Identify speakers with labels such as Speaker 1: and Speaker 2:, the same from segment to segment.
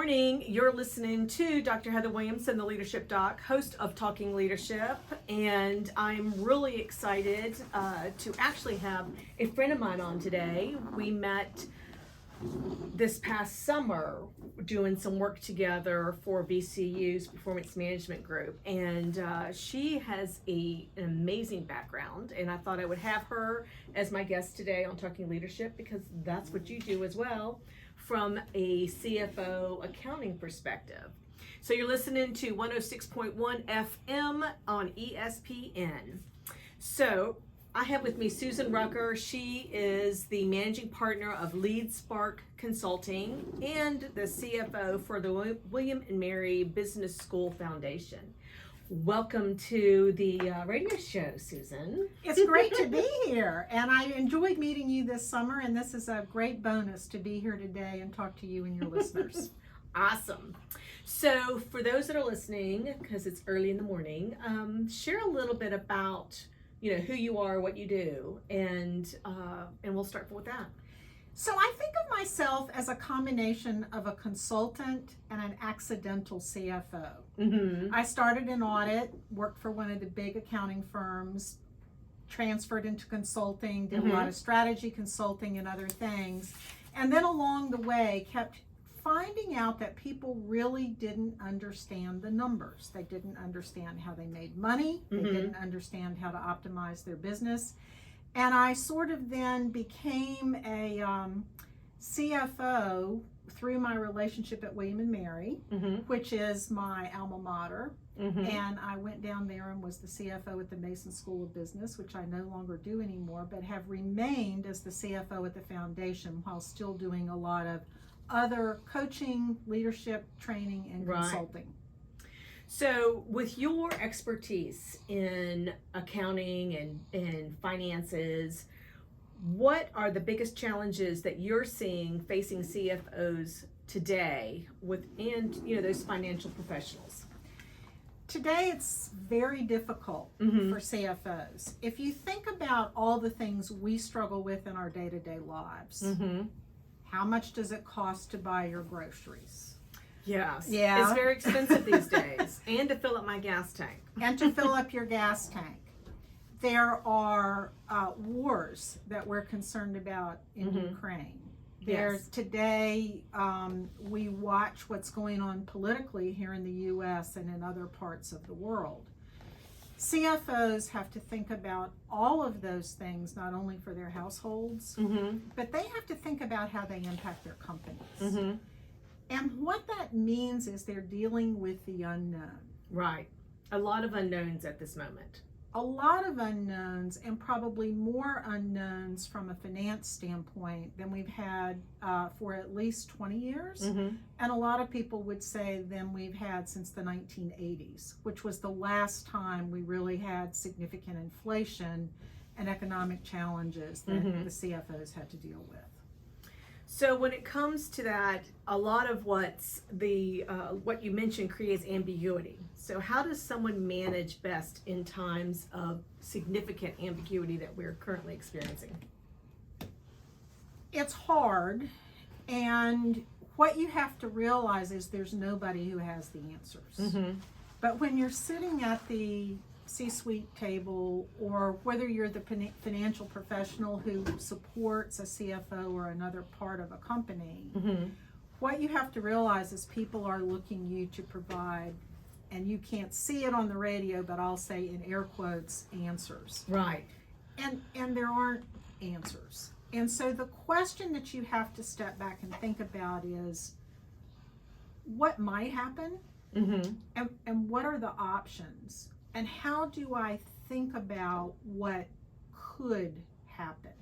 Speaker 1: morning. You're listening to Dr. Heather Williamson, the Leadership Doc, host of Talking Leadership, and I'm really excited to actually have a friend of mine on today. We met this past summer doing some work together for BCU's Performance Management Group, and she has an amazing background, and I thought I would have her as my guest today on Talking Leadership because that's what you do as well, from a CFO accounting perspective. So you're listening to 106.1 FM on ESPN. So I have with me Susan Rucker. She is the managing partner of LeadSpark Consulting and the CFO for the William and Mary Business School Foundation. Welcome to the radio show, Susan.
Speaker 2: It's great to be here, and I enjoyed meeting you this summer, and this is a great bonus to be here today and talk to you and your listeners.
Speaker 1: Awesome. So for those that are listening, because it's early in the morning, share a little bit about who you are, what you do, and we'll start with that.
Speaker 2: So I think of myself as a combination of a consultant and an accidental CFO.
Speaker 1: Mm-hmm.
Speaker 2: I started in audit, worked for one of the big accounting firms, transferred into consulting, did a lot of strategy consulting and other things, and then along the way kept finding out that people really didn't understand the numbers. They didn't understand how they made money. They didn't understand how to optimize their business. And I sort of then became a CFO through my relationship at William and Mary, which is my alma mater. And I went down there and was the CFO at the Mason School of Business, which I no longer do anymore, but have remained as the CFO at the foundation while still doing a lot of other coaching, leadership, training, and consulting.
Speaker 1: So with your expertise in accounting and finances, what are the biggest challenges that you're seeing facing CFOs today within those financial professionals?
Speaker 2: Today it's very difficult for CFOs. If you think about all the things we struggle with in our day-to-day lives, how much does it cost to buy your groceries?
Speaker 1: Yes.
Speaker 2: Yeah.
Speaker 1: It's very expensive these days. And to fill up my gas tank.
Speaker 2: And to fill up your gas tank. There are wars that we're concerned about in Ukraine. There's today, we watch what's going on politically here in the U.S. and in other parts of the world. CFOs have to think about all of those things, not only for their households, but they have to think about how they impact their companies. And what that means is they're dealing with the unknown.
Speaker 1: Right. A lot of unknowns at this moment.
Speaker 2: A lot of unknowns, and probably more unknowns from a finance standpoint than we've had for at least 20 years. And a lot of people would say than we've had since the 1980s, which was the last time we really had significant inflation and economic challenges that the CFOs had to deal with.
Speaker 1: So when it comes to that, a lot of what you mentioned creates ambiguity. So how does someone manage best in times of significant ambiguity that we're currently experiencing?
Speaker 2: It's hard, and what you have to realize is there's nobody who has the answers. But when you're sitting at the C-suite table, or whether you're the financial professional who supports a CFO or another part of a company, what you have to realize is people are looking you to provide, and you can't see it on the radio, but I'll say in air quotes, answers.
Speaker 1: Right.
Speaker 2: And there aren't answers. And so the question that you have to step back and think about is, what might happen? And what are the options? And how do I think about what could happen?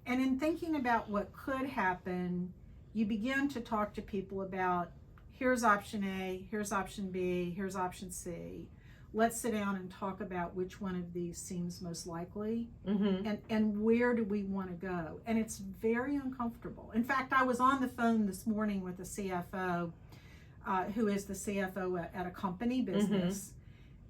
Speaker 2: And in thinking about what could happen, you begin to talk to people about, here's option A, here's option B, here's option C. Let's sit down and talk about which one of these seems most likely, and where do we want to go? And it's very uncomfortable. In fact, I was on the phone this morning with a CFO who is the CFO at a company business.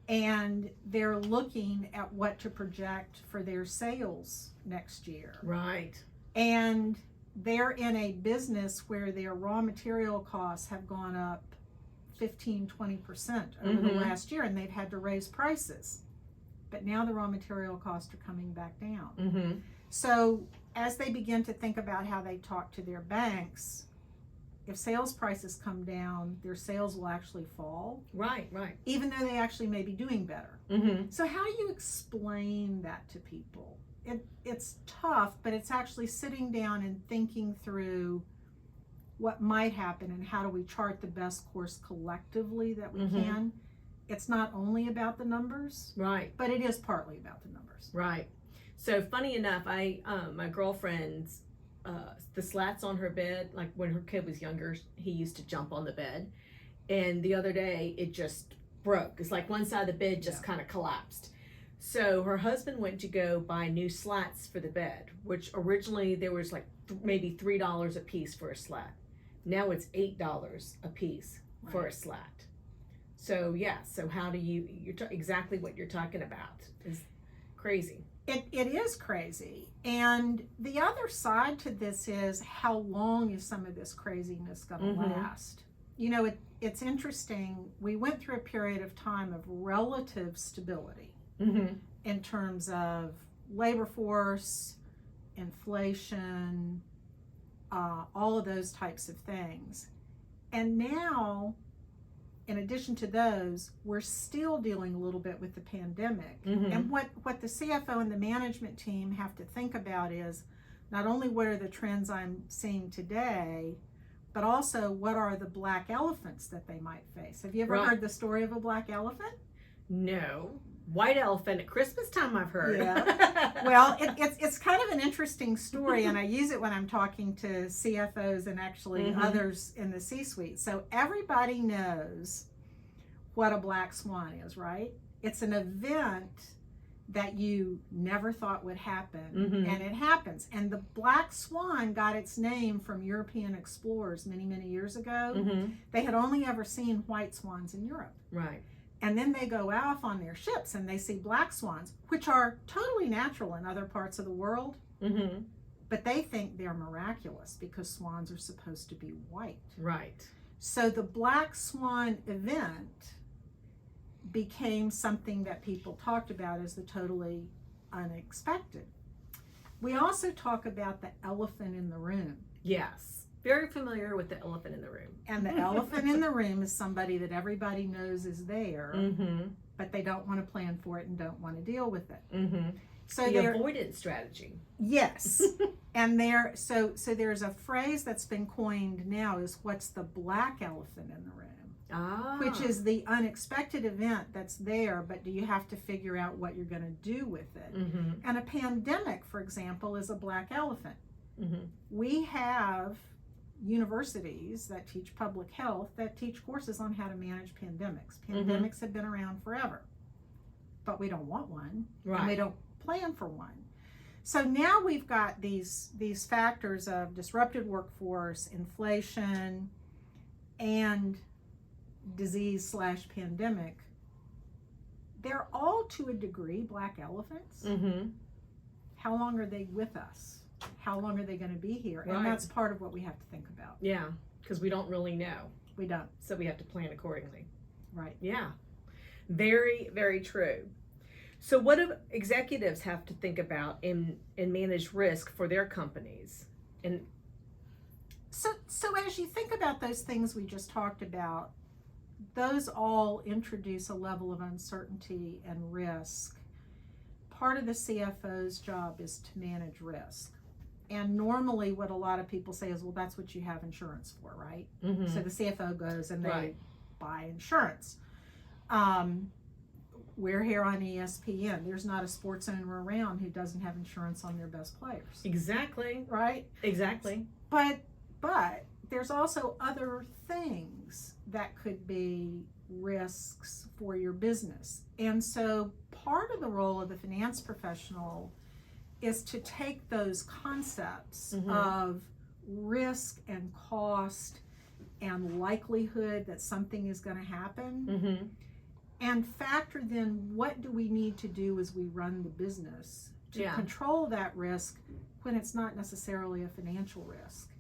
Speaker 2: And they're looking at what to project for their sales next year.
Speaker 1: Right.
Speaker 2: And they're in a business where their raw material costs have gone up 15-20% over the last year, and they've had to raise prices. But now the raw material costs are coming back down. So as they begin to think about how they talk to their banks, if sales prices come down, their sales will actually fall.
Speaker 1: Right.
Speaker 2: Even though they actually may be doing better. So how do you explain that to people? It's tough, but it's actually sitting down and thinking through what might happen and how do we chart the best course collectively that we can. It's not only about the numbers,
Speaker 1: Right.
Speaker 2: but it is partly about the numbers.
Speaker 1: Right. So funny enough, my girlfriend's the slats on her bed, like when her kid was younger, he used to jump on the bed, and the other day it just broke. It's like one side of the bed just kind of collapsed. So her husband went to go buy new slats for the bed, which originally there was like maybe $3 a piece for a slat. Now it's $8 a piece for a slat. So yeah, so how do exactly what you're talking about is crazy.
Speaker 2: It is crazy. And the other side to this is how long is some of this craziness going to last? You know, it's interesting. We went through a period of time of relative stability in terms of labor force, inflation, all of those types of things. And now, in addition to those, we're still dealing a little bit with the pandemic. And what the CFO and the management team have to think about is not only what are the trends I'm seeing today, but also what are the black elephants that they might face. Have you ever heard the story of a black elephant?
Speaker 1: No. White elephant at Christmas time, I've heard.
Speaker 2: Yeah. Well, it's kind of an interesting story, and I use it when I'm talking to CFOs and actually others in the C-suite. So everybody knows what a black swan is, right? It's an event that you never thought would happen, and it happens. And the black swan got its name from European explorers many, many years ago. They had only ever seen white swans in Europe.
Speaker 1: Right.
Speaker 2: And then they go off on their ships and they see black swans, which are totally natural in other parts of the world. But they think they're miraculous because swans are supposed to be white.
Speaker 1: Right.
Speaker 2: So the black swan event became something that people talked about as the totally unexpected. We also talk about the elephant in the room.
Speaker 1: Yes. Very familiar with the elephant in the room.
Speaker 2: And the elephant in the room is somebody that everybody knows is there, but they don't want to plan for it and don't want to deal with it. So
Speaker 1: the avoidance strategy.
Speaker 2: Yes. And so there's a phrase that's been coined now is what's the black elephant in the room? Which is the unexpected event that's there, but do you have to figure out what you're going to do with it? And a pandemic, for example, is a black elephant. We have universities that teach public health that teach courses on how to manage pandemics. Pandemics have been around forever, but we don't want one, and we don't plan for one. So now we've got these factors of disrupted workforce, inflation, and disease/pandemic. They're all to a degree black elephants. How long are they with us? How long are they going to be here? And that's part of what we have to think about.
Speaker 1: Yeah, because we don't really know.
Speaker 2: We don't.
Speaker 1: So we have to plan accordingly.
Speaker 2: Right.
Speaker 1: Yeah. Very, very true. So what do executives have to think about and manage risk for their companies? And
Speaker 2: so as you think about those things we just talked about, those all introduce a level of uncertainty and risk. Part of the CFO's job is to manage risk. And normally what a lot of people say is, well, that's what you have insurance for, right? So the CFO goes and they buy insurance. We're here on ESPN. There's not a sports owner around who doesn't have insurance on their best players.
Speaker 1: Exactly.
Speaker 2: Right?
Speaker 1: Exactly.
Speaker 2: But there's also other things that could be risks for your business. And so part of the role of the finance professional is to take those concepts of risk and cost and likelihood that something is going to happen and factor then what do we need to do as we run the business to control that risk when it's not necessarily a financial risk.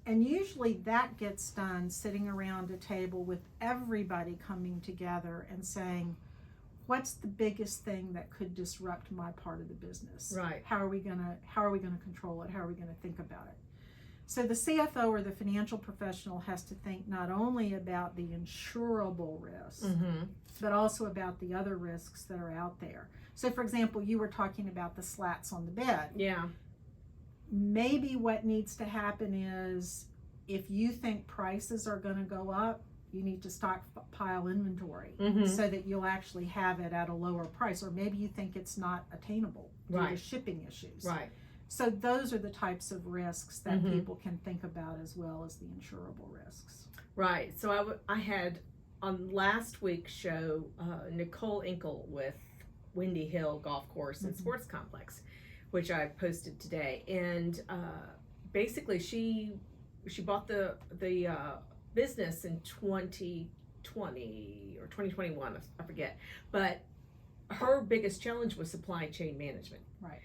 Speaker 2: And usually that gets done sitting around a table with everybody coming together and saying, what's the biggest thing that could disrupt my part of the business?
Speaker 1: Right.
Speaker 2: How are we gonna control it? How are we gonna think about it? So the CFO or the financial professional has to think not only about the insurable risk, but also about the other risks that are out there. So for example, you were talking about the slats on the bed.
Speaker 1: Yeah.
Speaker 2: Maybe what needs to happen is, if you think prices are going to go up, you need to stockpile inventory so that you'll actually have it at a lower price. Or maybe you think it's not attainable due to shipping issues.
Speaker 1: Right.
Speaker 2: So those are the types of risks that people can think about, as well as the insurable risks.
Speaker 1: Right. So I had on last week's show Nicole Inkle with Windy Hill Golf Course and Sports Complex, which I posted today, and basically she bought the business in 2020 or 2021, I forget, but her biggest challenge was supply chain management.
Speaker 2: Right.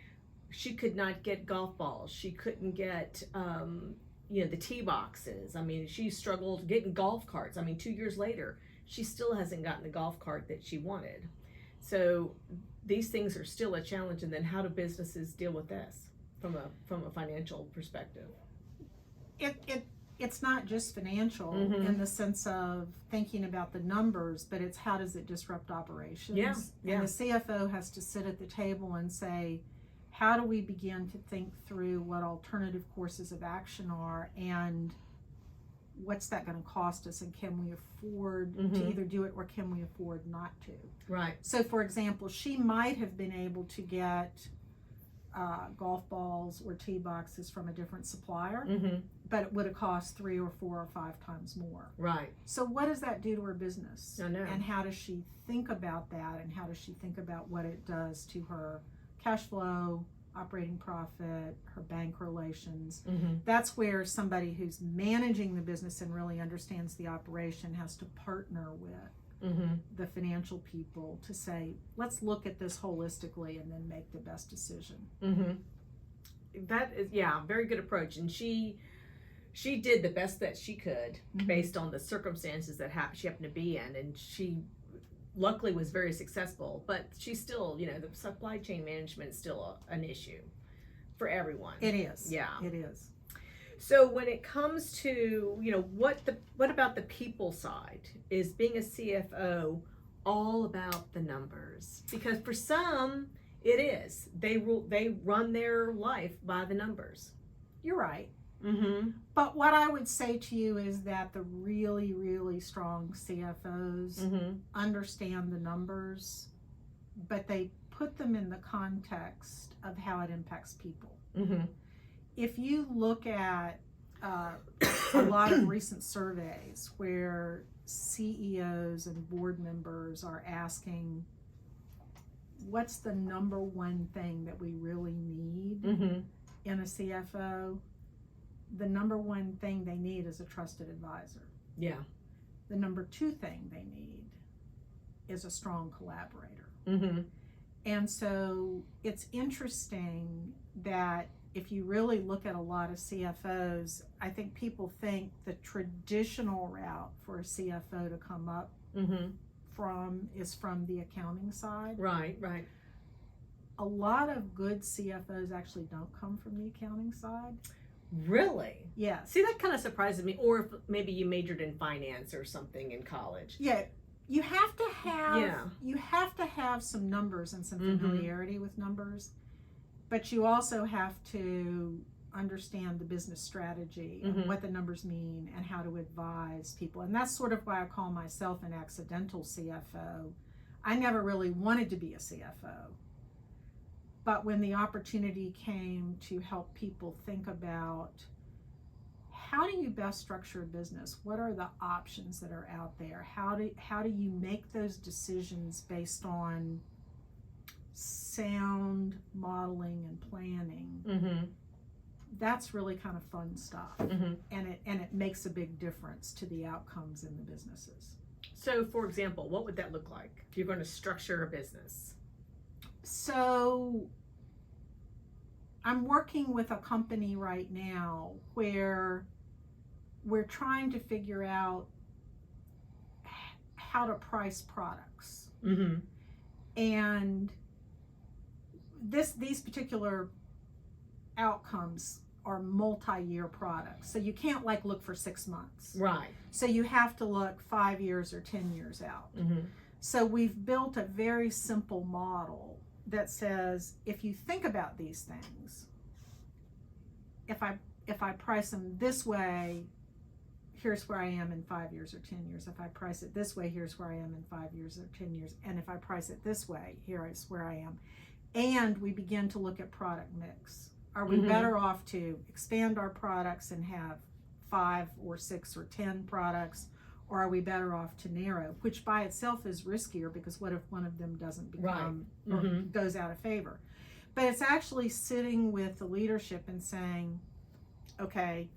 Speaker 1: She could not get golf balls. She couldn't get the tee boxes. I mean, she struggled getting golf carts. I mean, 2 years later, she still hasn't gotten the golf cart that she wanted. So these things are still a challenge. And then how do businesses deal with this from a financial perspective?
Speaker 2: It's not just financial in the sense of thinking about the numbers, but it's how does it disrupt operations?
Speaker 1: Yeah.
Speaker 2: And the CFO has to sit at the table and say, how do we begin to think through what alternative courses of action are, and what's that going to cost us, and can we afford to either do it, or can we afford not to?
Speaker 1: Right.
Speaker 2: So for example, she might have been able to get golf balls or tee boxes from a different supplier, but it would have cost 3 or 4 or 5 times more.
Speaker 1: Right.
Speaker 2: So what does that do to her business?
Speaker 1: I know.
Speaker 2: And how does she think about that, and how does she think about what it does to her cash flow, operating profit, her bank relations? That's where somebody who's managing the business and really understands the operation has to partner with the financial people to say, let's look at this holistically and then make the best decision.
Speaker 1: That is, very good approach. And she did the best that she could based on the circumstances that she happened to be in, and she luckily was very successful. But she still, the supply chain management is still an issue for everyone.
Speaker 2: It is.
Speaker 1: Yeah,
Speaker 2: it is.
Speaker 1: So when it comes to, what about the people side? Is being a CFO all about the numbers? Because for some, it is. They run their life by the numbers.
Speaker 2: You're right. But what I would say to you is that the really, really strong CFOs understand the numbers, but they put them in the context of how it impacts people. If you look at a lot of recent surveys where CEOs and board members are asking, what's the number one thing that we really need in a CFO? The number one thing they need is a trusted advisor.
Speaker 1: Yeah.
Speaker 2: The number 2 thing they need is a strong collaborator. And so it's interesting that if you really look at a lot of CFOs, I think people think the traditional route for a CFO to come up is from the accounting side.
Speaker 1: Right.
Speaker 2: A lot of good CFOs actually don't come from the accounting side.
Speaker 1: Really?
Speaker 2: Yeah.
Speaker 1: See, that kind of surprises me. Or if maybe you majored in finance or something in college.
Speaker 2: Yeah. You have to have some numbers and some familiarity with numbers, but you also have to understand the business strategy and what the numbers mean and how to advise people. And that's sort of why I call myself an accidental CFO. I never really wanted to be a CFO. But when the opportunity came to help people think about how do you best structure a business, what are the options that are out there, how do you make those decisions based on sound modeling and planning, that's really kind of fun stuff. And it makes a big difference to the outcomes in the businesses.
Speaker 1: So for example, what would that look like if you're going to structure a business?
Speaker 2: So I'm working with a company right now where we're trying to figure out how to price products.
Speaker 1: Mm-hmm.
Speaker 2: And these particular outcomes are multi-year products. So you can't like look for 6 months.
Speaker 1: Right.
Speaker 2: So you have to look 5 years or 10 years out.
Speaker 1: Mm-hmm.
Speaker 2: So we've built a very simple model that says, if you think about these things, if I price them this way, here's where I am in 5 years or 10 years. If I price it this way, here's where I am in 5 years or 10 years. And if I price it this way, here is where I am. And we begin to look at product mix. Are we better off to expand our products and have 5 or 6 or 10 products? Or are we better off to narrow, which by itself is riskier, because what if one of them doesn't become or goes out of favor? But it's actually sitting with the leadership and saying, okay,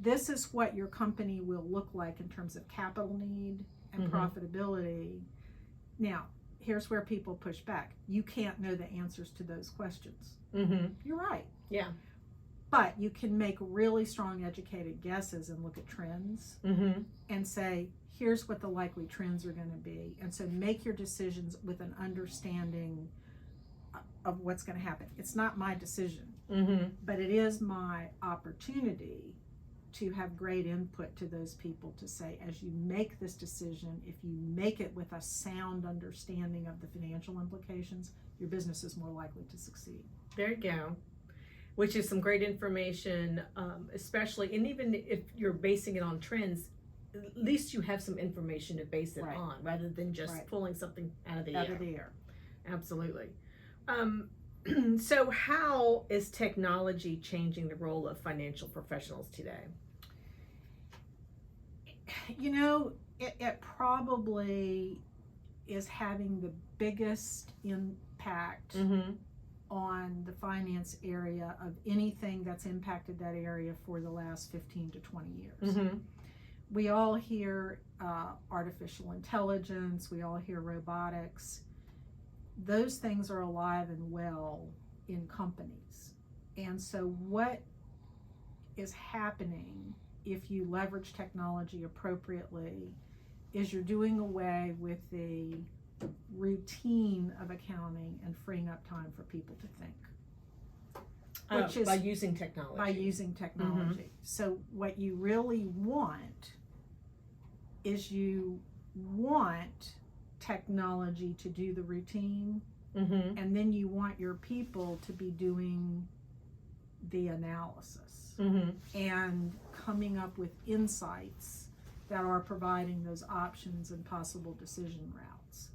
Speaker 2: this is what your company will look like in terms of capital need and profitability. Now, here's where people push back. You can't know the answers to those questions. You're right.
Speaker 1: Yeah.
Speaker 2: But you can make really strong educated guesses and look at trends and say, here's what the likely trends are going to be. And so make your decisions with an understanding of what's going to happen. It's not my decision, but it is my opportunity to have great input to those people to say, as you make this decision, if you make it with a sound understanding of the financial implications, your business is more likely to succeed.
Speaker 1: There you go. Which is some great information, especially, and even if you're basing it on trends, at least you have some information to base it on, rather than just pulling something out of the air. Absolutely. So how is technology changing the role of financial professionals today?
Speaker 2: You know, it probably is having the biggest impact on the finance area of anything that's impacted that area for the last 15 to 20 years. We all hear artificial intelligence, we all hear robotics. Those things are alive and well in companies. And so what is happening if you leverage technology appropriately is you're doing away with the routine of accounting and freeing up time for people to think. Which is
Speaker 1: by using technology.
Speaker 2: By using technology. So what you really want is you want technology to do the routine, and then you want your people to be doing the analysis and coming up with insights that are providing those options and possible decision routes.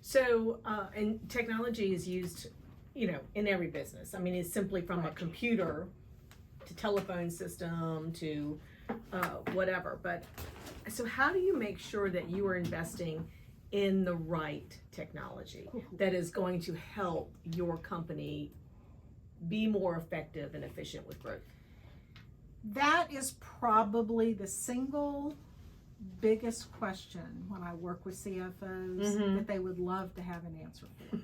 Speaker 1: So, and technology is used, in every business. I mean, it's simply from a computer to telephone system to whatever. But so how do you make sure that you are investing in the right technology that is going to help your company be more effective and efficient with growth?
Speaker 2: That is probably the single biggest question when I work with CFOs that they would love to have an answer for.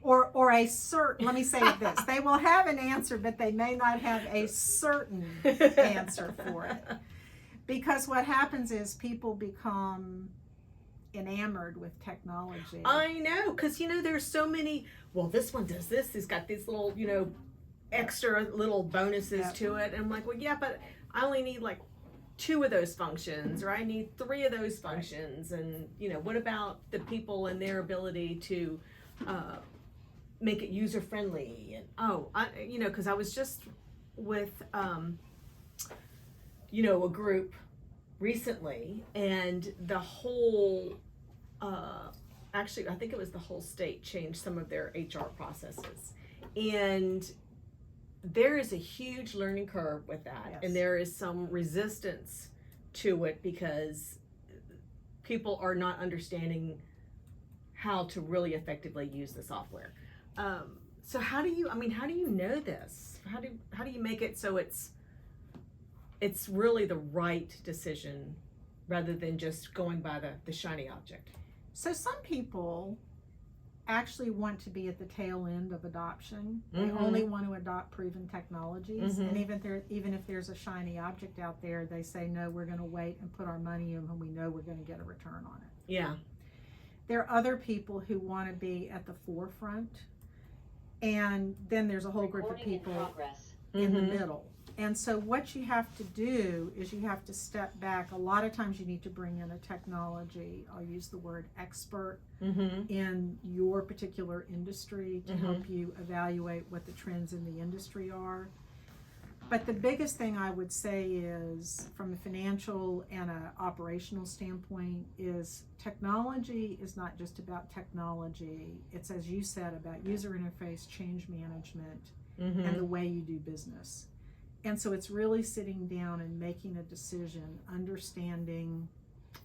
Speaker 2: or a certain, let me say it this, they will have an answer, but they may not have a certain answer for it. Because what happens is people become enamored with technology.
Speaker 1: I know, because there's so many, well, this one does this, it's got these little, extra little bonuses to it. And I'm like, well, yeah, but I only need like 2 of those functions, or I need 3 of those functions. And, what about the people and their ability to make it user friendly? And because I was just with, a group recently, and the whole, actually, I think it was the whole state changed some of their HR processes. And there is a huge learning curve with that, and there is some resistance to it because people are not understanding how to really effectively use the software. So how do you know this? How do you make it so it's really the right decision rather than just going by the shiny object?
Speaker 2: So some people actually want to be at the tail end of adoption. They
Speaker 1: Mhm.
Speaker 2: only want to adopt proven technologies.
Speaker 1: Mhm.
Speaker 2: And even if there's a shiny object out there, they say, no, we're going to wait and put our money in when we know we're going to get a return on it.
Speaker 1: Yeah.
Speaker 2: There are other people who want to be at the forefront. And then there's a whole group of people in the middle. And so what you have to do is you have to step back. A lot of times you need to bring in a technology, I'll use the word expert, in your particular industry to help you evaluate what the trends in the industry are. But the biggest thing I would say is, from a financial and an operational standpoint, is technology is not just about technology. It's, as you said, about user interface, change management, and the way you do business. And so it's really sitting down and making a decision, understanding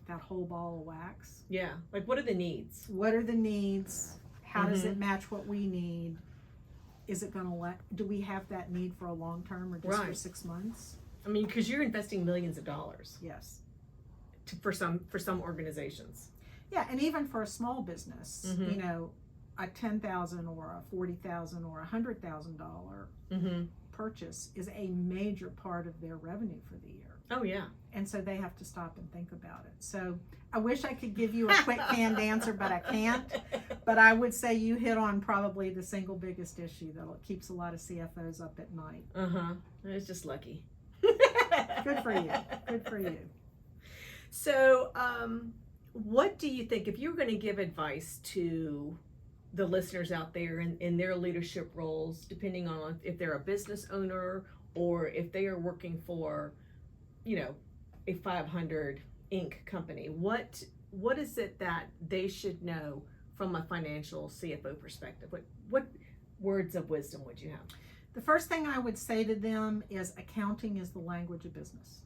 Speaker 2: that whole ball of wax.
Speaker 1: Yeah. Like, what are the needs?
Speaker 2: What are the needs? How does it match what we need? Is it going to do we have that need for a long term or just for 6 months?
Speaker 1: I mean, because you're investing millions of dollars.
Speaker 2: Yes.
Speaker 1: For some organizations.
Speaker 2: Yeah, and even for a small business, you know, a $10,000 or a $40,000 or a $100,000 purchase is a major part of their revenue for the year.
Speaker 1: Oh yeah.
Speaker 2: And so they have to stop and think about it. So I wish I could give you a quick canned answer, but I can't. But I would say you hit on probably the single biggest issue that keeps a lot of CFOs up at night.
Speaker 1: It's just lucky.
Speaker 2: Good for you. Good for you.
Speaker 1: So, what do you think, if you were going to give advice to the listeners out there in their leadership roles, depending on if they're a business owner or if they are working for, you know, a 500 Inc. company, what is it that they should know from a financial CFO perspective? What words of wisdom would you have?
Speaker 2: The first thing I would say to them is accounting is the language of business.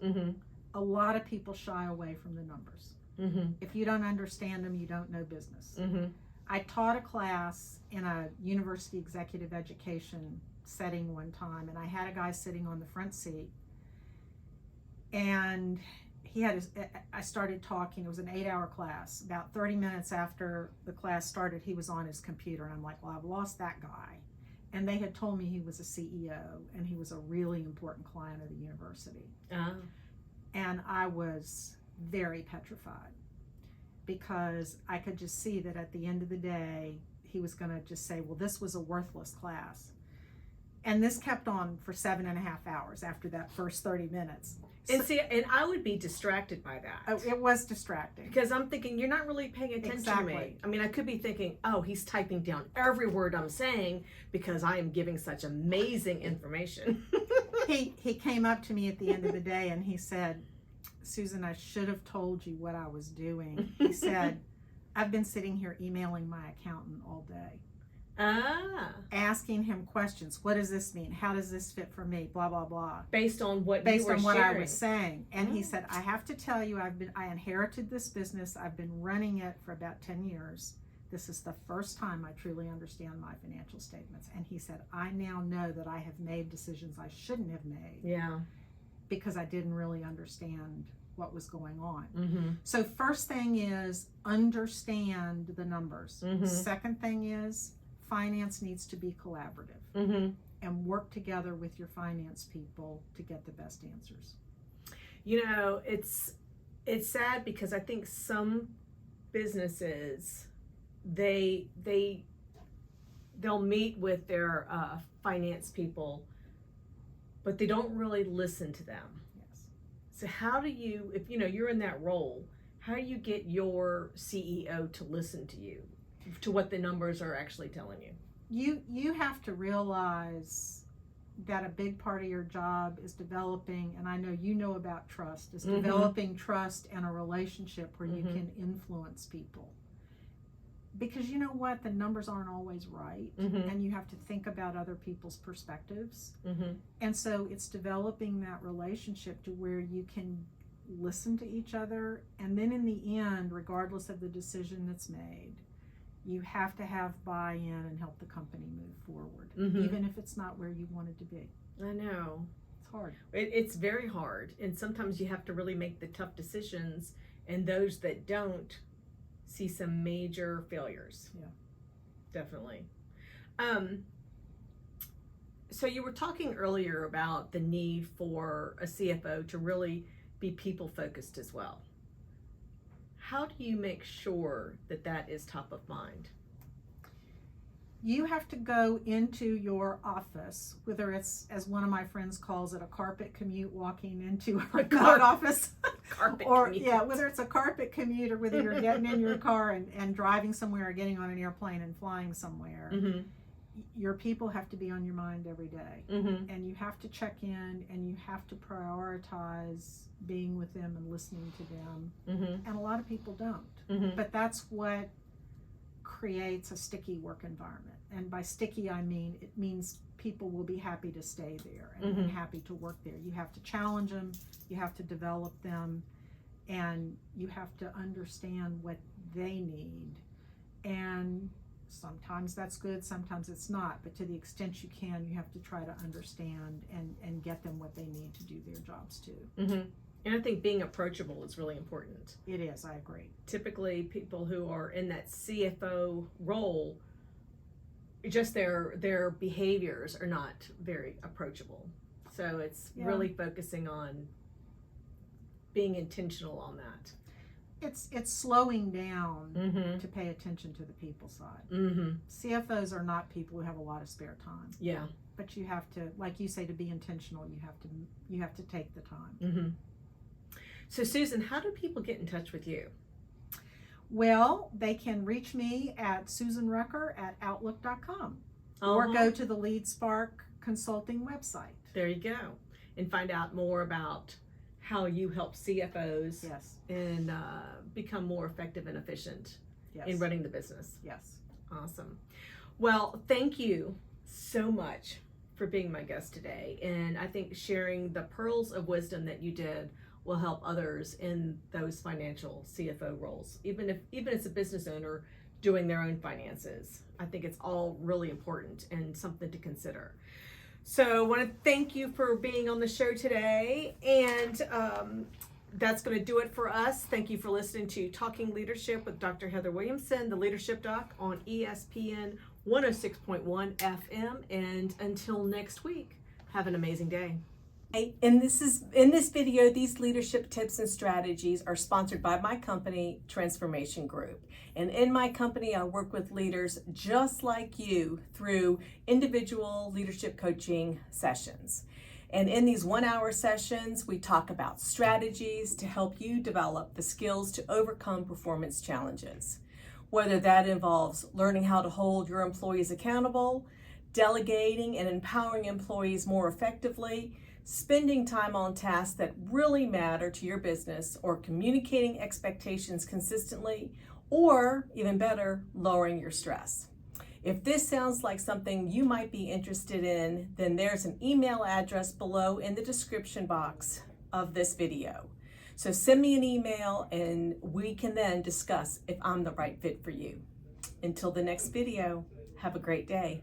Speaker 2: A lot of people shy away from the numbers. If you don't understand them, you don't know business. I taught a class in a university executive education setting one time, and I had a guy sitting on the front seat, and I started talking. It was an 8-hour class. About 30 minutes after the class started, he was on his computer, and I'm like, well, I've lost that guy. And they had told me he was a CEO, and he was a really important client of the university. And I was very petrified, because I could just see that at the end of the day, he was going to just say, well, this was a worthless class. And this kept on for 7.5 hours after that first 30 minutes.
Speaker 1: And I would be distracted by that.
Speaker 2: It was distracting.
Speaker 1: Because I'm thinking, you're not really paying attention to me. I mean, I could be thinking, oh, he's typing down every word I'm saying because I am giving such amazing information.
Speaker 2: He came up to me at the end of the day and he said, Susan, I should have told you what I was doing. He said, I've been sitting here emailing my accountant all day. Asking him questions. What does this mean? How does this fit for me? Blah, blah, blah.
Speaker 1: Based on what
Speaker 2: I was saying. And he said, I have to tell you, I inherited this business. I've been running it for about 10 years. This is the first time I truly understand my financial statements. And he said, I now know that I have made decisions I shouldn't have made.
Speaker 1: Yeah.
Speaker 2: Because I didn't really understand what was going on. So first thing is understand the numbers. Second thing is finance needs to be collaborative and work together with your finance people to get the best answers.
Speaker 1: You know, it's sad because I think some businesses, they'll meet with their finance people, but they don't really listen to them. So how do you, if you know you're in that role, how do you get your CEO to listen to you, to what the numbers are actually telling you?
Speaker 2: You have to realize that a big part of your job is developing, and I know you know about trust, is developing trust and a relationship where you can influence people. Because you know what, the numbers aren't always right, and you have to think about other people's perspectives. And so it's developing that relationship to where you can listen to each other, and then in the end, regardless of the decision that's made, you have to have buy-in and help the company move forward, even if it's not where you wanted to be.
Speaker 1: I know.
Speaker 2: It's hard.
Speaker 1: It's very hard, and sometimes you have to really make the tough decisions, and those that don't see some major failures.
Speaker 2: Yeah.
Speaker 1: Definitely. So you were talking earlier about the need for a CFO to really be people focused as well. How do you make sure that that is top of mind?
Speaker 2: You have to go into your office, whether it's, as one of my friends calls it, a carpet commute, walking into a remote office,
Speaker 1: Carpet
Speaker 2: or
Speaker 1: commute.
Speaker 2: yeah, whether it's a carpet commute or whether you're getting in your car and driving somewhere or getting on an airplane and flying somewhere.
Speaker 1: Mm-hmm.
Speaker 2: Your people have to be on your mind every day,
Speaker 1: Mm-hmm.
Speaker 2: and you have to check in, and you have to prioritize being with them and listening to them.
Speaker 1: Mm-hmm.
Speaker 2: And a lot of people don't.
Speaker 1: Mm-hmm.
Speaker 2: But that's what creates a sticky work environment. And by sticky, I mean it means people will be happy to stay there and happy to work there. You have to challenge them, you have to develop them, and you have to understand what they need. And sometimes that's good, sometimes it's not, but to the extent you can, you have to try to understand and get them what they need to do their jobs too.
Speaker 1: Mm-hmm. And I think being approachable is really important.
Speaker 2: It is, I agree.
Speaker 1: Typically, people who are in that CFO role, just their behaviors are not very approachable. So it's really focusing on being intentional on that.
Speaker 2: It's slowing down
Speaker 1: Mm-hmm.
Speaker 2: to pay attention to the people side.
Speaker 1: Mm-hmm.
Speaker 2: CFOs are not people who have a lot of spare time.
Speaker 1: Yeah.
Speaker 2: But you have to, like you say, to be intentional, you have to take the time.
Speaker 1: Mm-hmm. So Susan, how do people get in touch with you?
Speaker 2: Well, they can reach me at susanrucker@outlook.com or go to the LeadSpark Consulting website.
Speaker 1: There you go. And find out more about how you help CFOs
Speaker 2: Yes.
Speaker 1: and become more effective and efficient
Speaker 2: Yes.
Speaker 1: in running the business.
Speaker 2: Yes.
Speaker 1: Awesome. Well, thank you so much for being my guest today. And I think sharing the pearls of wisdom that you did will help others in those financial CFO roles. Even as a business owner doing their own finances, I think it's all really important and something to consider. So I want to thank you for being on the show today, and that's going to do it for us. Thank you for listening to Talking Leadership with Dr. Heather Williamson, the Leadership Doc on ESPN 106.1 FM. And until next week, have an amazing day. In this video, these leadership tips and strategies are sponsored by my company, Transformation Group. And in my company, I work with leaders just like you through individual leadership coaching sessions. And in these 1-hour sessions, we talk about strategies to help you develop the skills to overcome performance challenges. Whether that involves learning how to hold your employees accountable, delegating and empowering employees more effectively, spending time on tasks that really matter to your business, or communicating expectations consistently, or even better, lowering your stress. If this sounds like something you might be interested in, then there's an email address below in the description box of this video. So send me an email and we can then discuss if I'm the right fit for you. Until the next video, have a great day.